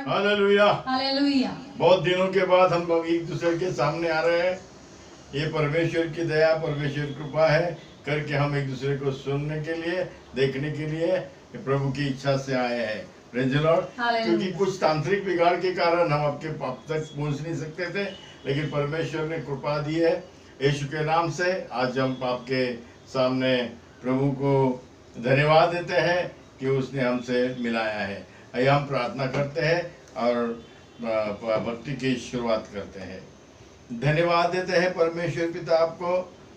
Hallelujah. Hallelujah. बहुत दिनों के बाद हम लोग एक दूसरे के सामने आ रहे हैं। ये परमेश्वर की दया, परमेश्वर की कृपा है करके हम एक दूसरे को सुनने के लिए, देखने के लिए प्रभु की इच्छा से आए हैं। Praise the Lord. क्योंकि कुछ तांत्रिक बिगाड़ के कारण हम आपके आप तक पहुंच नहीं सकते थे, लेकिन परमेश्वर ने कृपा दी है यीशु के नाम से। आज हम आपके सामने प्रभु को धन्यवाद देते हैं कि उसने हमसे मिलाया है। आइए हम प्रार्थना करते हैं और भक्ति की शुरुआत करते हैं। धन्यवाद देते हैं परमेश्वर पिता आपको।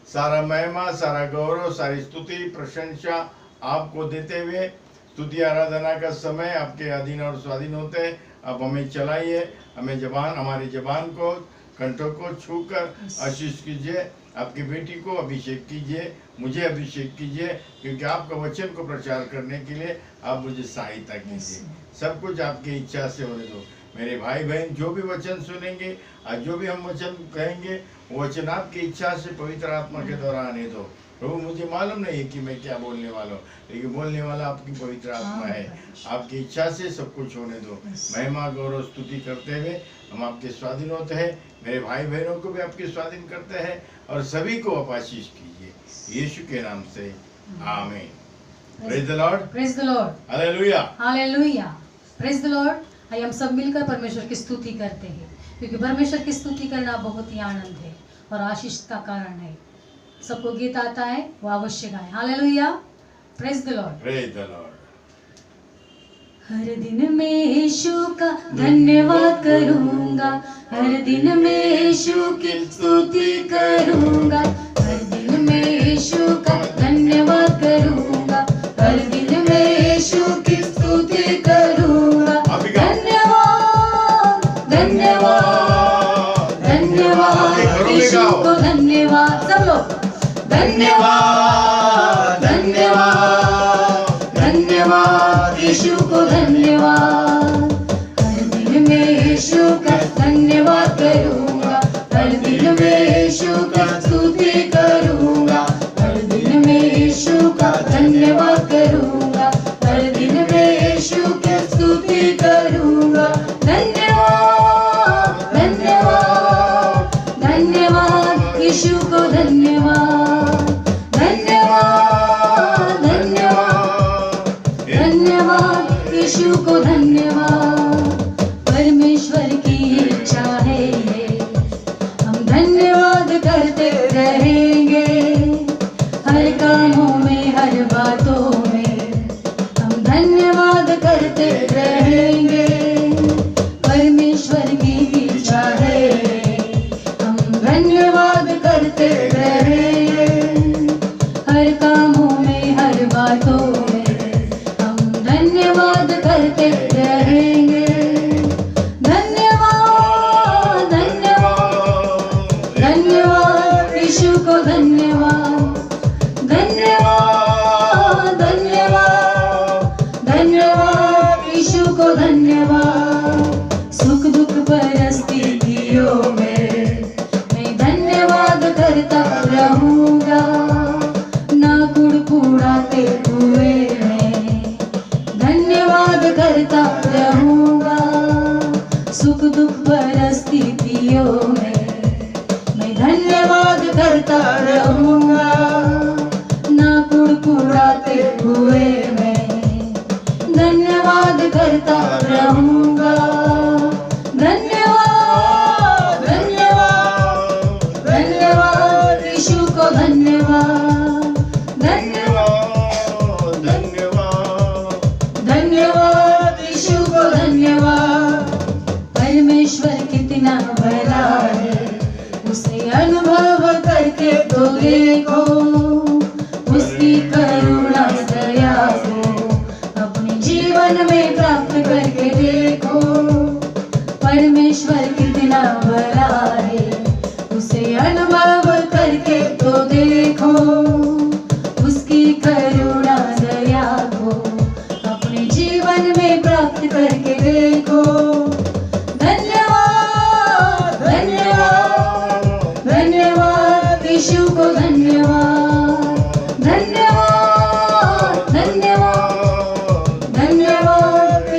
सारा महिमा, सारा गौरव, सारी स्तुति, प्रशंसा आपको देते हुए, स्तुति आराधना का समय आपके अधीन और स्वाधीन होते हैं। आप हमें चलाइए, हमें हमारी जबान को, कंठों को छूकर आशीष कीजिए। आपकी बेटी को अभिषेक कीजिए, मुझे अभिषेक कीजिए, क्योंकि आपका वचन को प्रचार करने के लिए आप मुझे सहायता कीजिए। सब कुछ आपकी इच्छा से होने दो। मेरे भाई बहन जो भी वचन सुनेंगे, आज जो भी हम वचन कहेंगे, वो वचन आपकी इच्छा से पवित्र आत्मा के द्वारा आने दो। प्रभु मुझे मालूम नहीं है कि मैं क्या बोलने वाला हूँ, लेकिन बोलने वाला आपकी पवित्र आत्मा है। आपकी इच्छा से सब कुछ होने दो। महिमा गौरव स्तुति करते हुए हम आपके स्वाधीन होते हैं। मेरे भाई बहनों को भी आपके स्वाधीन करते हैं और सभी को आप आशीष कीजिए यीशु के नाम से, आमीन। Praise the Lord. Praise the Lord. Hallelujah. Hallelujah. Praise the Lord. आइए हम सब मिलकर परमेश्वर की स्तुति करते हैं, क्योंकि परमेश्वर की स्तुति करना बहुत ही आनंद है और आशीष का कारण है। सबको गीत आता है, वो अवश्य गाएं। Hallelujah. Praise the Lord. Praise the Lord. हर दिन मैं यीशु का धन्यवाद करूंगा, हर दिन मैं यीशु की स्तुति करूंगा, हर दिन मैं यीशु का धन्यवाद करूंगा, हर दिन मैं यीशु की स्तुति करूंगा। धन्यवाद धन्यवाद धन्यवाद यीशु को धन्यवाद। सब लोग धन्यवाद धन्यवाद धन्यवाद यीशु को धन्यवाद। हर दिन मैं यीशु का धन्यवाद करूंगा, हर दिन मैं यीशु का स्तुति करूंगा, हर दिन मैं यीशु का धन्यवाद करूंगा, हर दिन मैं यीशु की स्तुति करूंगा। धन्यवाद धन्यवाद धन्यवाद यीशु को धन्यवाद। धन्यवाद धन्यवाद धन्यवाद यीशु को धन्यवाद। परमेश्वर की इच्छा है हम धन्यवाद करते रहेंगे, हर कामों में, हर बातों में हम धन्यवाद करते रहेंगे। परमेश्वर की इच्छा है हम धन्यवाद करते रहेंगे, हर कामों में, हर बातों में हम धन्यवाद करते रहेंगे। धन्यवाद धन्यवाद धन्यवाद यीशु को धन्यवाद। धन्यवाद धन्यवाद धन्यवाद यीशु को धन्यवाद। सुख दुख परिस्थितियों में मैं धन्यवाद करता रहूंगा, ना कुड़कुड़ाते हुए मैं धन्यवाद करता रहूंगा। सुख दुख परिस्थितियों में मैं धन्यवाद करता रहूंगा, ना कुड़कुड़ाते हुए मैं धन्यवाद करता रहूंगा। धन्यवाद धन्यवाद धन्यवाद यीशु को धन्यवाद। धन्यवाद धन्यवाद धन्यवाद यीशु को धन्यवाद। परमेश्वर कितना भला है, उसे अनुभव करके तो देखो, उसकी करुणा दया को अपने जीवन में प्राप्त करके देखो। परमेश्वर कितना भला है, उसे अनुभव करके तो देखो, उसकी करुणा दया को अपने जीवन में प्राप्त करके देखो। धन्यवाद धन्यवाद धन्यवाद यीशु को धन्यवाद। धन्यवाद धन्यवाद धन्यवाद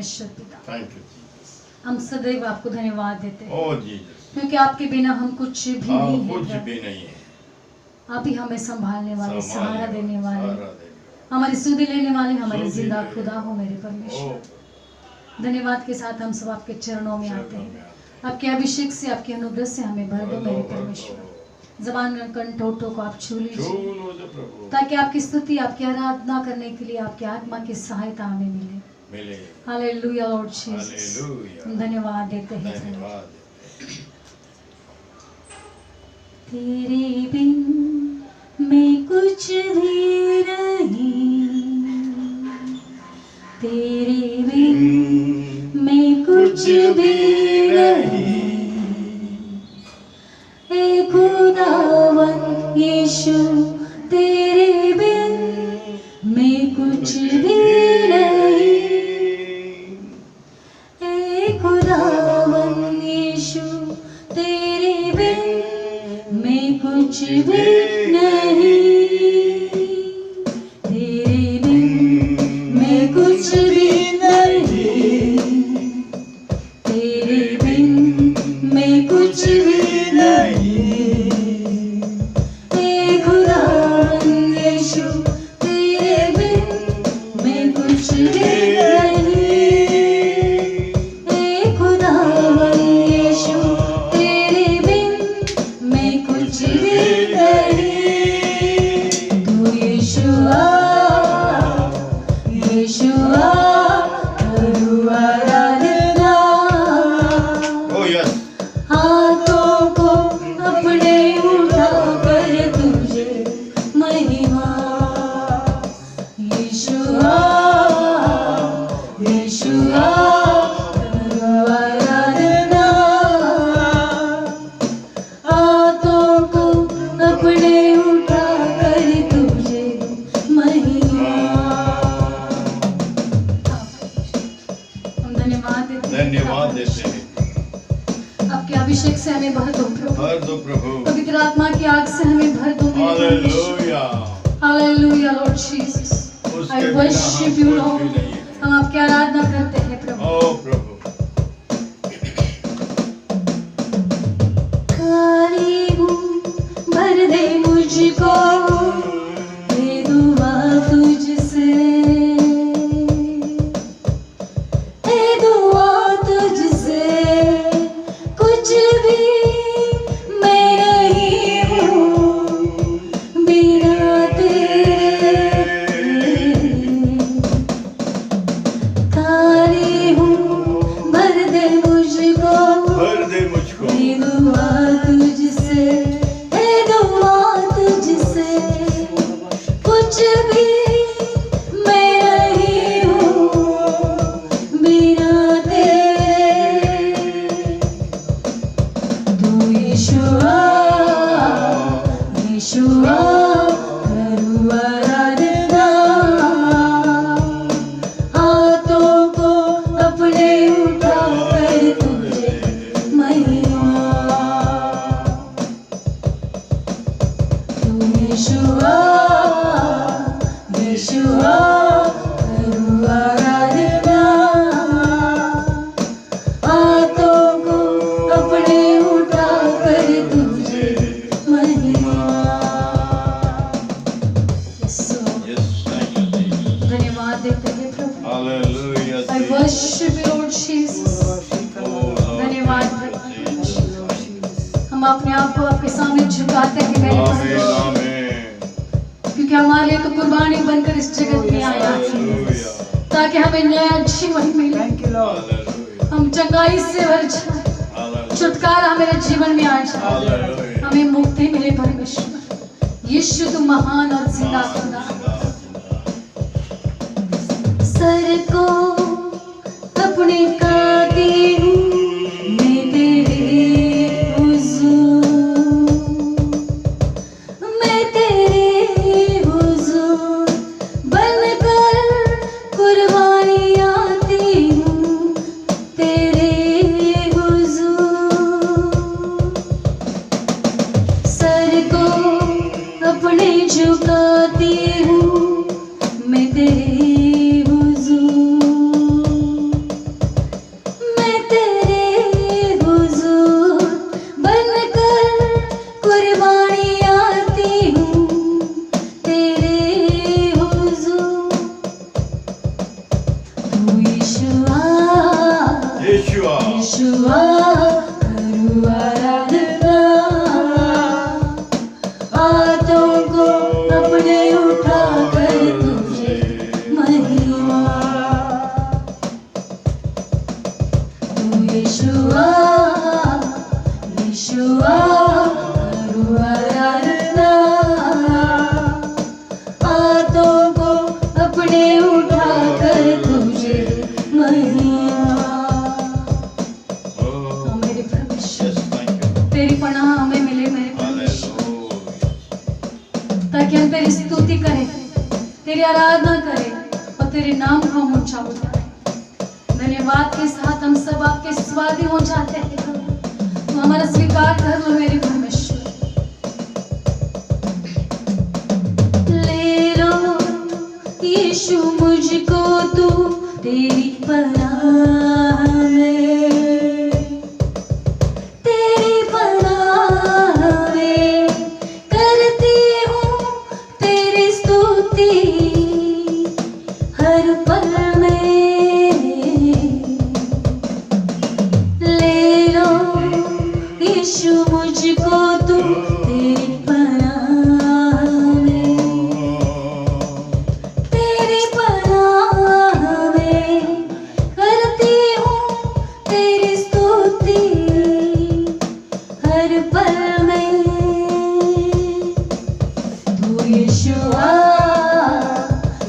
नश्वर पिता, थैंक यू जीसस। हम सदैव आपको धन्यवाद देते हैं ओ जीसस, क्योंकि आपके बिना हम कुछ भी हाँ नहीं कुछ है। भी नहीं है। आप ही हमें संभालने वाले, सहारा देने वाले, सहारा देने वाले। हमारी सुधि लेने वाले, हमारे सुधि जिंदा लेने खुदा हो मेरे ओ परमेश्वर। धन्यवाद के साथ हम सब आपके चरणों में आते चरणों में हैं। आते आपके अभिषेक से, आपके अनुग्रह से हमें भर दो मेरे परमेश्वर। जबान कंठ होठों को आप छू लीजिए छू दो प्रभु, ताकि आपकी स्तुति, आपकी आराधना करने के लिए आपकी आत्मा की सहायता हमें मिले। मिले। Hallelujah Lord Jesus, hallelujah. हम धन्यवाद देते हैं। धन्यवाद। तेरे बिन मैं कुछ भी नहीं, तेरे बिन मैं कुछ भी नहीं, ए खुदावन यीशु तेरे बिन मैं कुछ भी नहीं, ए खुदावन यीशु तेरे बिन मैं कुछ भी नहीं, तेरे बिन मैं कुछ भी नहीं, तेरे बिन मैं कुछ भी नहीं, ए खुदावन यीशु तेरे बिन मैं कुछ भी नहीं, ए खुदावन यीशु तेरे बिन मैं कुछ भी नहीं। तू यीशुआ, यीशुआ करूँ आराधना, ओ यस, हाथों को अपने उठा कर तुझे महिमा, यीशुआ, यीशुआ करूँ आराधना, हाथों को अपने उठा कर तुझे महिमा। हम धन्यवाद देते हैं। धन्यवाद देते हैं। आपके अभिषेक से हमें भर दो प्रभु, भर दो प्रभु। पवित्र आत्मा की आग से हमें भर दो मेरे परमेश्वर। हालेलुया। हालेलुया लॉर्ड जीसस, उसके आई बिना वर्शिप हम यू कुछ लॉर्ड। भी नहीं है। हम आपकी आराधना करते हैं प्रभु। ओ प्रभु, खाली हूँ भर दे मुझको, ये दुआ तुझसे, ये दुआ तुझसे, कुछ भी मैं नहीं हूँ बिना तेरे, खाली हूँ भर दे मुझको, भर दे मुझको। ये दुआ तुझसे, ये दुआ तुझसे, कुछ भी मैं नहीं हूँ बिना तेरे, तू यीशुआ, यीशुआ करूँ आराधना, हाथों को अपने उठा कर तुझे महिमा, तू यीशुआ, यीशुआ करूँ आराधना, हाथों को अपने उठा कर तुझे महिमा। यीशु, Yes, thank you, Jesus. धन्यवाद देते हैं प्रभु। Hallelujah, I Jesus. worship you Lord Jesus। Oh, Lord धन्यवाद Jesus. हम अपने आप को आपके सामने झुकाते हैं मेरे आमीन, परमेश्वर, आमीन। क्योंकि हमारे लिए तो कुर्बानी बनकर इस जगत में आया है Hallelujah. ताकि हमें नया जीवन मिले, Hallelujah. हम चंगाई से भर जाए, Hallelujah. छुटकारा मेरे जीवन में आ जाए, Hallelujah. हमें मुक्ति मिले परमेश्वर। यीशु तू महान और जिंदा खुदा। सर को अपने काटी हूँ मैं तेरे हुजूर, मैं तेरे हुजूर बनकर कुर्बानी आती हूँ तेरे हुजूर, सर को अपने झुकाती हूँ मैं तेरे हुजूर, दौड़ी आती हूँ तेरे हुजूर, तू यीशुआ यीशुआ यीशुआ करूँ आराधना, हाथों को अपने उठा कर तुझे महिमा, तू यीशुआ यीशुआ करूँ आराधना, हाथों को अपने उठा कर तुझे महिमा। Oh, मेरे परमेश्वर, yes, thank you. तेरी पनाह हमें मिले मेरे परमेश्वर, ताकि हम तेरी स्तुति करें, तेरी आराधना करें और तेरे नाम को हम ऊंचा उठाएं। धन्यवाद के साथ हम सब आपके स्वादी हो जाते हैं। तो हमारा स्वीकार कर लो मेरे परमेश्वर। ले लो यीशु मुझको तू तेरी पनाह में, तेरी पनाह में करती हूँ तेरी स्तुति हर पल में। ले लो यीशु मुझको तू तेरी पनाह में, तेरी पनाह में करती हूँ तेरी स्तुति हर पल में। तू यीशुआ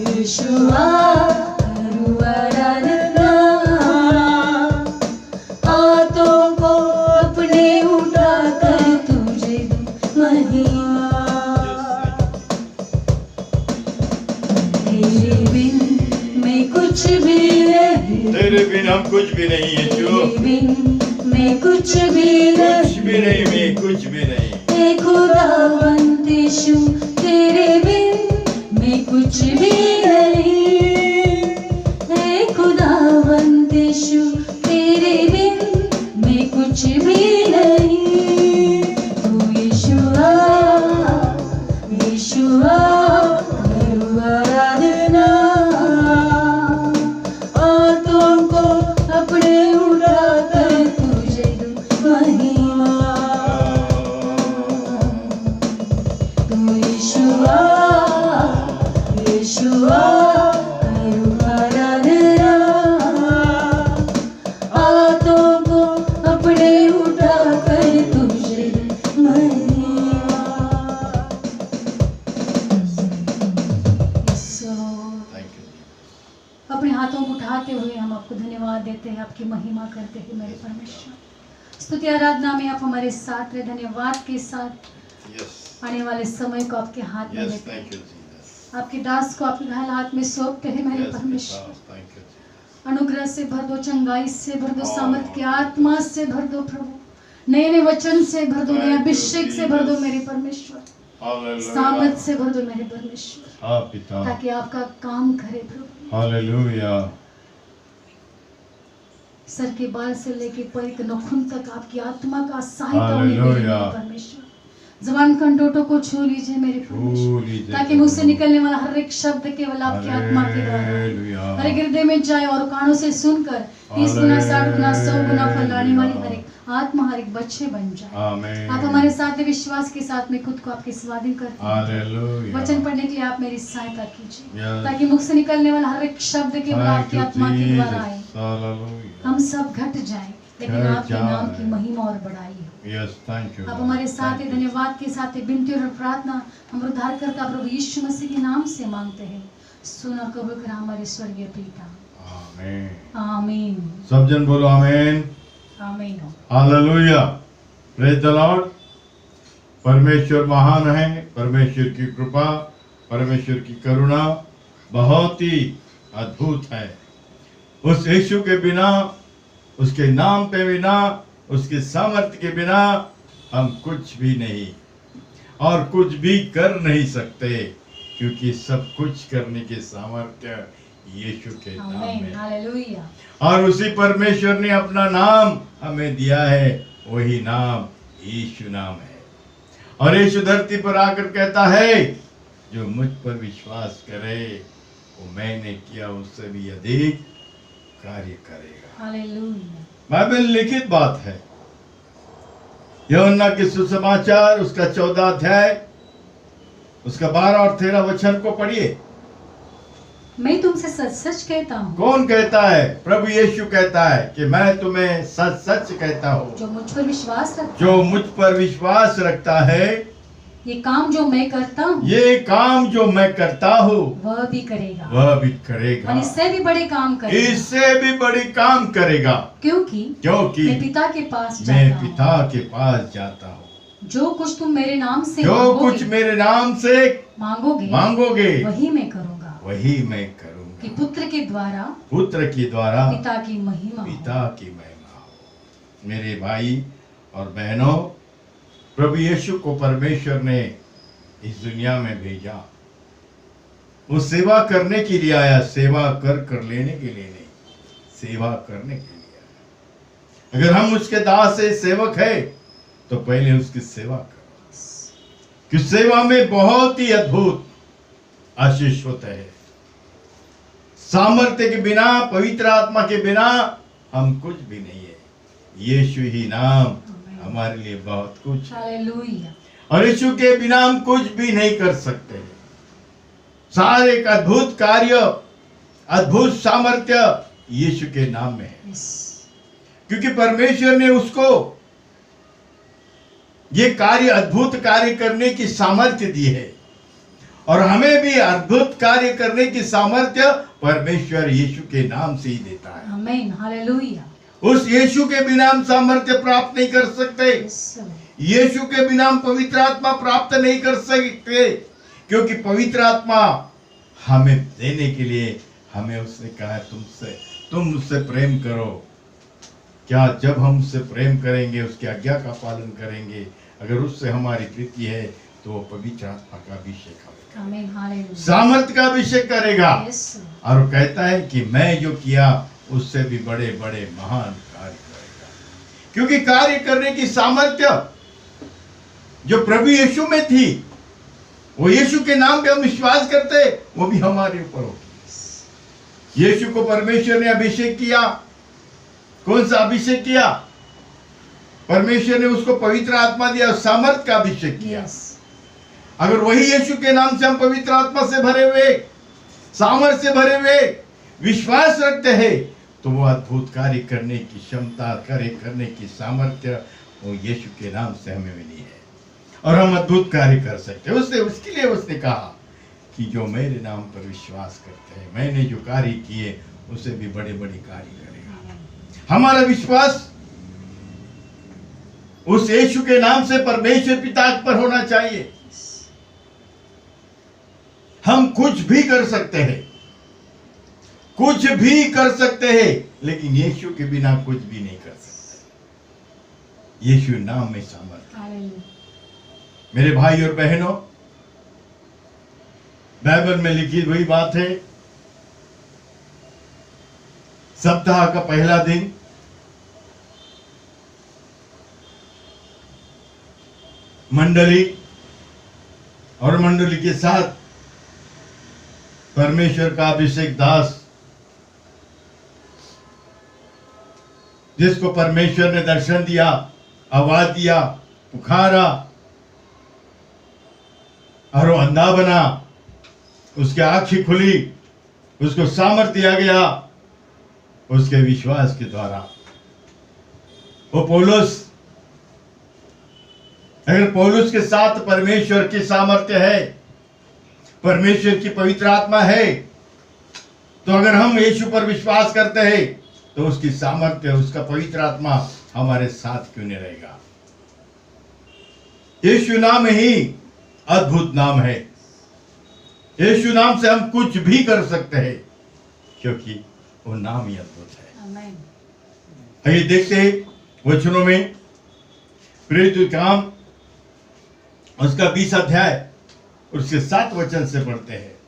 यीशुआ करूँ आराधना, हाथों को अपने उठा कर तुझे दूं महिमा। तेरे बिन मैं कुछ भी नहीं, तेरे बिन हम कुछ भी नहीं यीशु, तेरे बिन मैं कुछ भी कुछ भी नहीं, नहीं, मैं कुछ भी नहीं। हे खुदावंद यीशु तेरे बिन मैं कुछ भी नहीं, हे खुदावंद यीशु तेरे बिन मैं कुछ भी नहीं। तू यीशुआ यीशुआ करूँ आराधना, हाथों को अपने उठा कर तुझे दूं महिमा। तू यीशुआ यीशुआ करूँ आराधना, हाथों को अपने उठा कर तुझे दूं महिमा। Thank you. अपने हाथों को उठाते हुए हम आपको धन्यवाद देते हैं, आपकी महिमा करते हैं मेरे परमेश्वर। स्तुति आराधना में आप हमारे साथ रहे, धन्यवाद के साथ Yes, आने वाले समय को आपके हाथ में yes, देते हैं। thank you, Jesus. आपके दास को आपके घायल हाथ में सौंपते हैं मेरे Yes, परमेश्वर। Jesus, thank you, Jesus. अनुग्रह से भर दो, चंगाई से भर दो, सामर्थ की आत्मा से भर दो प्रभु, नए नए वचन से भर दो, नए अभिषेक से भर दो मेरे परमेश्वर, Hallelujah. सामर्थ से भर दो मेरे परमेश्वर, हाँ पिता, ताकि आपका काम करे प्रभु। हालेलुया। सर के बाल से लेके पैर के नाखून तक आपकी आत्मा का सहायता होनी चाहिए मेरे हालेलुया। परमेश्वर। जबान कंटोटों को छू लीजिए मेरे परमेश्वर, ताकि मुझसे निकलने वाला हर एक शब्द केवल आपकी आत्मा के द्वारा हालेलुया। हर एक हृदय में जाए और कानों से सुनकर 30 गुना 60 गुना 100 गुना फल लाने वाली हर एक आत्मा हर एक बच्चे बन जाए। आमीन। आप हमारे साथ विश्वास के साथ में खुद को आपके स्वाधीन करते हैं। हालेलुया। वचन पढ़ने के लिए आप मेरी सहायता कीजिए, Yes. ताकि मुख से निकलने वाला हर एक शब्द केवल Thank आपकी you, आत्मा के द्वारा आए। Jesus. Hallelujah. हम सब घट जाएं, लेकिन घट आपके जाएं। नाम की महिमा और बड़ाई हो। Yes, thank you. आप Lord. हमारे साथ Thank ही you. धन्यवाद के साथ ही विनती और प्रार्थना हम उद्धारकर्ता प्रभु यीशु मसीह के नाम से मांगते हैं। सुनो कबूल कर हमारे स्वर्गीय पिता। आमीन। आमीन सब जन बोलो आमीन। आमीन। हालेलुया। Praise the Lord. परमेश्वर महान है, परमेश्वर की कृपा, परमेश्वर की करुणा बहुत ही अद्भुत है। उस यीशु के बिना, उसके नाम पे बिना, उसके सामर्थ्य के बिना हम कुछ भी नहीं और कुछ भी कर नहीं सकते, क्योंकि सब कुछ करने के सामर्थ्य यीशु के नाम आमीन में। हालेलुया। और उसी परमेश्वर ने अपना नाम हमें दिया है, वही नाम यीशु नाम है। और यीशु धरती पर आकर कहता है, जो मुझ पर विश्वास करे वो मैंने किया उससे भी अधिक कार्य करेगा। हालेलुया। बाइबल लिखित बात है। यूहन्ना के सुसमाचार उसका 14 अध्याय उसका 12 और 13 वचन को पढ़िए। मैं तुमसे सच सच कहता हूँ, कौन कहता है? प्रभु यीशु कहता है कि मैं तुम्हें सच सच कहता हूँ, जो मुझ पर विश्वास रखता जो मुझ पर विश्वास रखता है ये काम जो मैं करता हूँ ये काम जो मैं करता हूँ वह भी करेगा, वह भी करेगा, और इससे भी बड़े काम करेगा, इससे भी बड़ी काम करेगा, क्योंकि क्योंकि मैं पिता के पास मैं जाता हूँ। पिता के पास जाता हूँ। जो कुछ तुम मेरे नाम से जो मांगोगे- कुछ मेरे नाम से मांगोगे मांगोगे वही मैं करूँगा, वही मैं कि करूँगा, पुत्र के द्वारा पुत्र के द्वारा पिता की महिमा हो। पिता की महिमा हो। मेरे भाई और बहनों, प्रभु यीशु को परमेश्वर ने इस दुनिया में भेजा, वो सेवा करने के लिए आया, सेवा कर लेने के लिए नहीं, सेवा करने के लिए आया। अगर हम उसके दास है, सेवक है, तो पहले उसकी सेवा करो, कि सेवा में बहुत ही अद्भुत आशीष होता है। सामर्थ्य के बिना, पवित्र आत्मा के बिना हम कुछ भी नहीं है। यीशु ही नाम हमारे लिए बहुत कुछ है, हालेलुया। और यीशु के बिना हम कुछ भी नहीं कर सकते। सारे एक अद्भुत कार्य, अद्भुत सामर्थ्य यीशु के नाम में है, यस। क्योंकि परमेश्वर ने उसको ये कार्य, अद्भुत कार्य करने की सामर्थ्य दी है, और हमें भी अद्भुत कार्य करने की सामर्थ्य परमेश्वर यीशु के नाम से ही देता है। आमीन, हालेलुया। उस यीशु के बिना हम सामर्थ्य प्राप्त नहीं कर सकते। यस। यीशु के बिना हम पवित्र आत्मा प्राप्त नहीं कर सकते, क्योंकि पवित्र आत्मा हमें देने के लिए हमें उसने कहा है, तुम मुझसे प्रेम करो। क्या जब हम उससे प्रेम करेंगे, उसकी आज्ञा का पालन करेंगे, अगर उससे हमारी प्रीति है, तो वो पवित्र आत्मा का अभिषेक करेगा, आमीन, हालेलुया। सामर्थ्य का अभिषेक करेगा, यस। और वो कहता है कि मैं जो किया उससे भी बड़े बड़े महान कार्य करेगा, क्योंकि कार्य करने की सामर्थ्य जो प्रभु यीशु में थी, वो यीशु के नाम पे हम विश्वास करते, वो भी हमारे ऊपर होगी। यीशु को परमेश्वर ने अभिषेक किया। कौन सा अभिषेक किया? परमेश्वर ने उसको पवित्र आत्मा दिया, सामर्थ का अभिषेक किया। यस। अगर वही यीशु के नाम से हम पवित्र आत्मा से भरे हुए, सामर्थ से भरे हुए विश्वास रखते हैं, तो वो अद्भुत कार्य करने की क्षमता, कार्य करने की सामर्थ्य वो यीशु के नाम से हमें मिली है, और हम अद्भुत कार्य कर सकते हैं। उसके लिए उसने कहा कि जो मेरे नाम पर विश्वास करते हैं, मैंने जो कार्य किए उसे भी बड़े बड़े कार्य करेगा। हमारा विश्वास उस यीशु के नाम से परमेश्वर पिता पर होना चाहिए। हम कुछ भी कर सकते हैं, कुछ भी कर सकते हैं, लेकिन यीशु के बिना कुछ भी नहीं कर सकते। यीशु नाम में सामर्थ्य। हालेलुया। मेरे भाई और बहनों, बाइबल में लिखी वही बात है। सप्ताह का पहला दिन मंडली और मंडली के साथ परमेश्वर का अभिषेक दास, जिसको परमेश्वर ने दर्शन दिया, आवाज दिया, पुकारा, और वो अंधा बना, उसकी आंखें खुली, उसको सामर्थ्य दिया गया उसके विश्वास के द्वारा। वो पौलुस, अगर पौलुस के साथ परमेश्वर की सामर्थ्य है, परमेश्वर की पवित्र आत्मा है, तो अगर हम यीशु पर विश्वास करते हैं, तो उसकी सामर्थ्य, उसका पवित्र आत्मा हमारे साथ क्यों नहीं रहेगा। यीशु नाम ही अद्भुत नाम है। यीशु नाम से हम कुछ भी कर सकते हैं, क्योंकि वो नाम ही अद्भुत है। आमीन। आइए देखते हैं वचनों में। प्रेरित काम उसका 20 अध्याय उसके 7 वचन से पढ़ते हैं।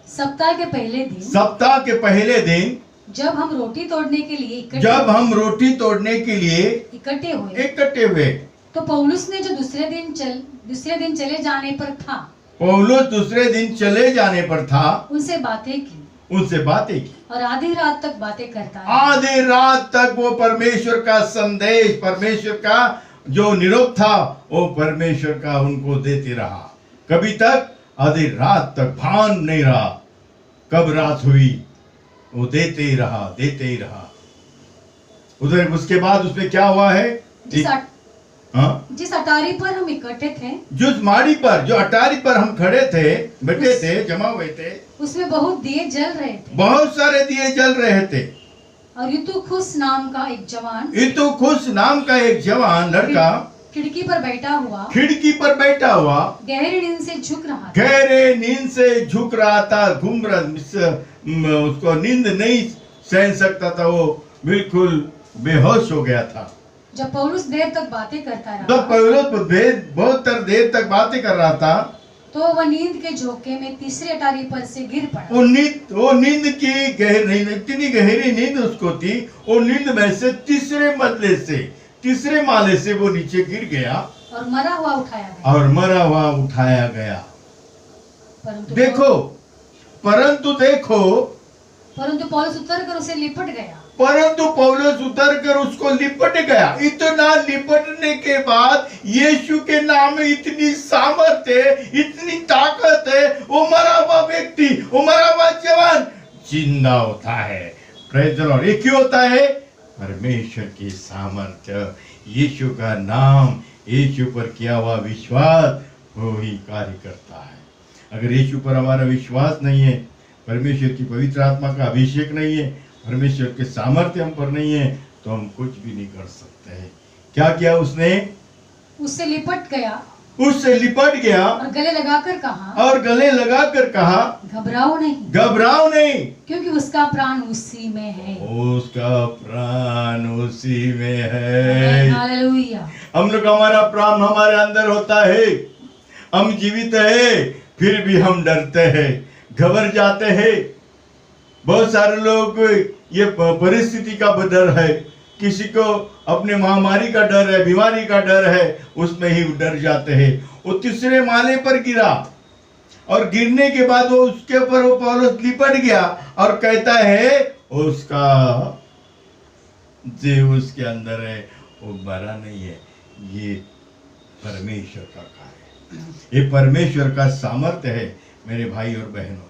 सप्ताह के पहले दिन, सप्ताह के पहले दिन जब हम रोटी तोड़ने के लिए जब हम रोटी तोड़ने के लिए इकट्ठे हुए, इकट्ठे हुए, तो पौलुस ने जो दूसरे दिन चले जाने पर था, पौलुस दूसरे दिन चले जाने पर था, उनसे बातें की उनसे बातें की और आधी रात तक बातें करता रहा। आधी रात तक वो परमेश्वर का संदेश, परमेश्वर का जो निरोध था वो परमेश्वर का उनको देते रहा। कभी तक? आधी रात तक भान नहीं रहा कब रात हुई, वो देते ही रहा, देते ही रहा। उधर उसके बाद उसमें क्या हुआ है? जिस अटारी पर हम इकट्ठे थे, जिस माड़ी पर, जो अटारी पर हम खड़े थे, बैठे थे, जमा हुए थे, उसमें बहुत दिए जल रहे थे। बहुत सारे दिए जल रहे थे। और युतुखुस नाम का एक जवान, युतुखुस नाम का एक जवान लड़का खिड़की पर बैठा हुआ, गहरी नींद से झुक रहा था, घूम रहा, उसको नींद नहीं सहन सकता था, वो बिल्कुल बेहोश हो गया था। जब पौलुस देर तक बातें करता रहा, जब पौलुस बहुत देर तक बातें कर रहा था, तो वह नींद के झोंके में तीसरे अटारी पर से गिर पड़ा। वो नींद की इतनी गहरी नींद उसको थी, वो नींद में से तीसरे माले से वो नीचे गिर गया और मरा हुआ उठाया गया। परंतु पौलुस उतरकर उसे लिपट गया। पौलुस उतरकर उसको लिपट गया। इतना लिपटने के बाद यीशु के नाम में इतनी सामर्थ्य है, इतनी ताकत है, वो मरा हुआ व्यक्ति, वो मरा हुआ जवान जिंदा होता है। Praise the Lord. ये क्यों होता है? परमेश्वर की सामर्थ्य, यीशु का नाम, यीशु पर किया हुआ विश्वास वो ही कार्य करता है। अगर यीशु पर हमारा विश्वास नहीं है, परमेश्वर की पवित्र आत्मा का अभिषेक नहीं है, परमेश्वर के सामर्थ्य हम पर नहीं है, तो हम कुछ भी नहीं कर सकते हैं। क्या किया उसने? उससे लिपट गया और गले लगाकर कहा, घबराओ नहीं, क्योंकि उसका प्राण उसी में है। हालेलुया। हम लोग, हमारा प्राण हमारे अंदर होता है, हम जीवित है, फिर भी हम डरते हैं, घबरा जाते हैं। बहुत सारे लोग ये परिस्थिति का डर है, किसी को अपने महामारी का डर है, बीमारी का डर है, उसमें ही डर जाते हैं। वो तीसरे माले पर गिरा और गिरने के बाद वो उसके ऊपर वो पौलुस लिपट गया और कहता है उसका जीव उसके अंदर है, वो मरा नहीं है। ये परमेश्वर का कार्य है, ये परमेश्वर का सामर्थ्य है। मेरे भाई और बहनों,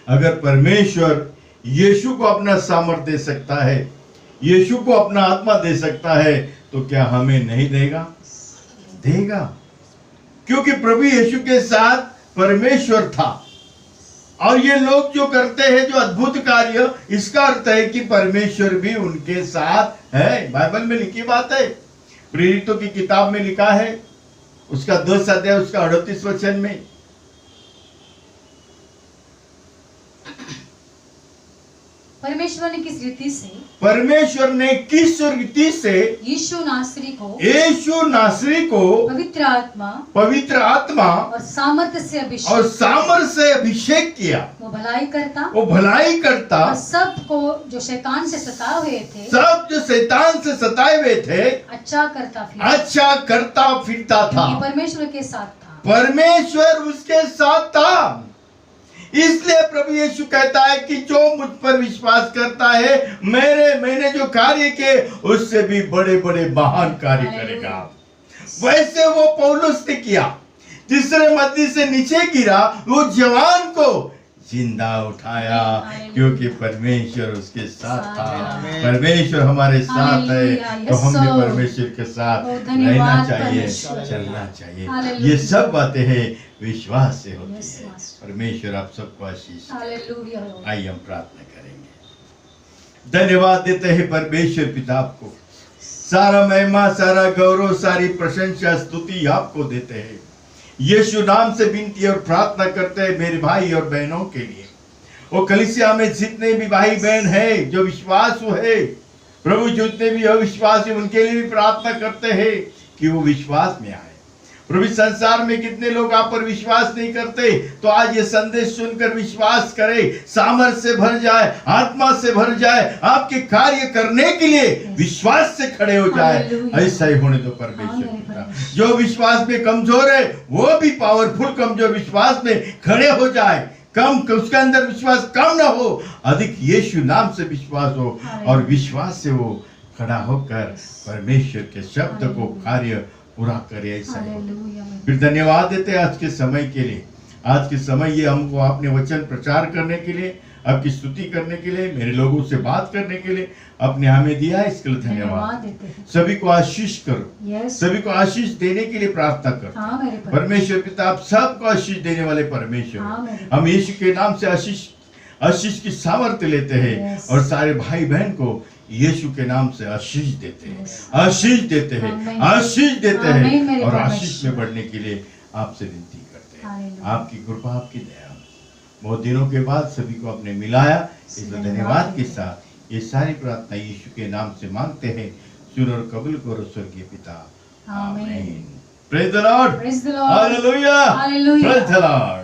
अगर परमेश्वर यीशु को अपना सामर्थ्य दे सकता है, यीशु को अपना आत्मा दे सकता है, तो क्या हमें नहीं देगा? देगा, क्योंकि प्रभु यीशु के साथ परमेश्वर था। और ये लोग जो करते हैं जो अद्भुत कार्य, इसका अर्थ है कि परमेश्वर भी उनके साथ है। बाइबल में लिखी बात है, प्रेरितों की किताब में लिखा है, उसका 10 अध्याय उसका 38 वचन में, परमेश्वर ने किस रीति से यीशु नासरी को पवित्र आत्मा और सामर्थ्य से अभिषेक किया। वो भलाई करता और सबको जो शैतान से सताए हुए थे अच्छा करता फिरता था। परमेश्वर उसके साथ था। इसलिए प्रभु यीशु कहता है कि जो मुझ पर विश्वास करता है, मैंने जो कार्य किए उससे भी बड़े बड़े महान कार्य करेगा। वैसे वो पौलुस ने किया, तीसरे मद्दी से नीचे गिरा, वो जवान को जिंदा उठाया, क्योंकि परमेश्वर उसके साथ था। परमेश्वर हमारे साथ है, तो हम भी परमेश्वर के साथ रहना चाहिए, चलना चाहिए। ये सब बातें हैं विश्वास से होती है। परमेश्वर आप सबको आशीष। आइए हम प्रार्थना करेंगे। धन्यवाद देते हैं परमेश्वर पिता को, सारा महिमा, सारा गौरव, सारी प्रशंसा, स्तुति आपको देते हैं। यीशु नाम से विनती और प्रार्थना करते हैं मेरे भाई और बहनों के लिए। वो कलीसिया में जितने भी भाई बहन है जो विश्वासु है, प्रभु जितने भी अविश्वासी, उनके लिए भी प्रार्थना करते हैं कि वो विश्वास में आए, प्रभु इस संसार में कितने लोग आप पर विश्वास नहीं करते, तो आज ये संदेश सुनकर विश्वास करे, सामर्थ से भर जाए, आत्मा से भर जाए, आपके कार्य करने के लिए विश्वास से खड़े हो जाए। हालेलुया। ऐसा ही होने दो परमेश्वर पिता। जो विश्वास में कमजोर है वो भी पावरफुल कमजोर विश्वास में खड़े हो जाए। कम उसके अंदर विश्वास कम ना हो, अधिक यीशु नाम से विश्वास हो, और विश्वास से वो खड़ा होकर परमेश्वर के शब्द को कार्य पूरा करे। ऐसा ही हो। हालेलुया। फिर धन्यवाद देते हैं आज के समय के लिए। आज के समय ये हमको अपने वचन प्रचार करने के लिए, आपकी स्तुति करने के लिए, मेरे लोगों से बात करने के लिए आपने हमें दिया है, इसके लिए धन्यवाद। देते हैं। सभी को आशीष करो, यस। सभी को आशीष देने के लिए प्रार्थना करो। हाँ मेरे परमेश्वर। परमेश्वर पिता आप सबको आशीष देने वाले परमेश्वर हाँ, हैं। मेरे हम यीशु के नाम से आशीष की सामर्थ्य लेते हैं, Yes. और सारे भाई बहन को यीशु के नाम से आशीष देते हैं, Yes. आशीष देते हैं, Amen. आशीष देते Amen, हैं, मेरे और परमेश्वर। आशीष में बढ़ने के लिए आपसे विनती करते हैं। Hallelujah. आपकी कृपा, आपकी दया। बहुत दिनों के बाद सभी को आपने मिलाया, इसलिए धन्यवाद के साथ ये सारी प्रार्थना यीशु के नाम से मांगते हैं। सुन और कबूल करो स्वर्गीय पिता। आमीन। आमीन। Praise the Lord. Praise the Lord. Hallelujah. Hallelujah. Praise the Lord.